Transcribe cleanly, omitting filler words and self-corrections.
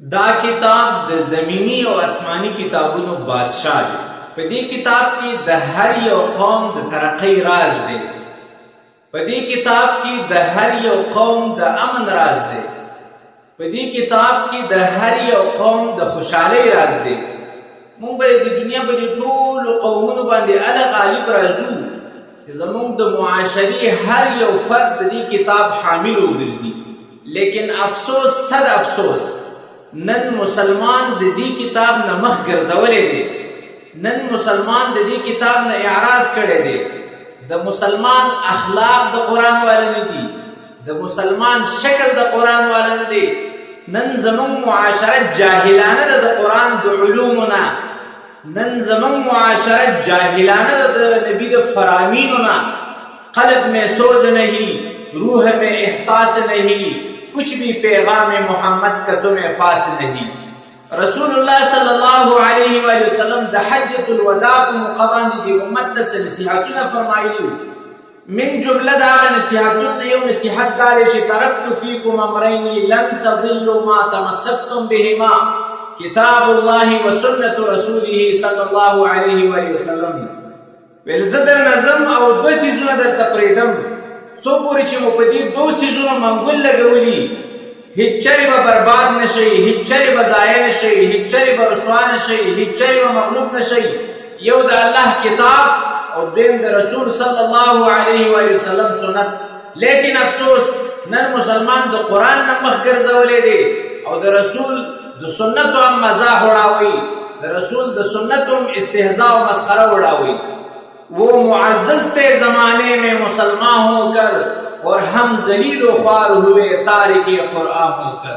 دا کتاب د زمینی او آسمانی کتابونو بادشاہ دی. په دې کتاب کې د هر یو قوم د ترقۍ راز دی. په دې کتاب کې د هر یو قوم د امن راز دی. په دې کتاب کې د هر یو قوم د خوشحالۍ راز دی. مونږ به د دنیا په دې ټولو قومونو باندې غالب راځو چې زمونږ د معاشري هر یو فرد د دې کتاب حامل وګرځي. لیکن افسوس صد افسوس نن مسلمان د دې کتاب نه مخ ګرځولې دی. نن مسلمان د دې کتاب نه اعراض کړی دی. د مسلمان اخلاق د قرآن والا نه دي. د مسلمان شکل د قرآن والا نه دی. نن زمون معاشرت جاهلانه ده د قرآن د علومو نه. نن زمون معاشرت جاهلانه ده د نبی د فرامینو نه. قلب میں سوز نہیں، روح میں احساس نہیں، کچھ بھی پیغام محمد کا تمہیں پاس نہیں. رسول الله صلی الله علیه و وسلم د حجۃ الوداع په موقع باندې د امت ته نصیحتونه فرمایلی. من جمله د هغه نصیحتونو یو نصیحت دا دی چې ترکت فیکم امرین لن تضلوا ما تمسکتم بهما کتاب الله و سنت رسوله صلی الله علیه و وسلم. ول زه در نظم او دو سیزونه درته پرېږدم څو پورې چې مو په دې دو سیزونو منګول لګولي هیڅ چرې به برباد نشئ، هیڅ چرې به ضایع نشئ، هیڅ چرې به رسوا نشئ، هیڅ چرې به مغلوب نشئ. یو د الله کتاب او دویم د رسول صلی الله علیه و وسلم سنت. لیکن افسوس نن مسلمان د قرآن نه مخ ګرځولی دی او د رسول د سنتو هم مزاح اڑاوی، د رسول د سنتو هم استهزاء و مسخره اڑاوی. وہ معزز تھے زمانے میں مسلمان ہو کر اور ہم ذلیل و خوار ہوئے تارک قرآن ہو کر.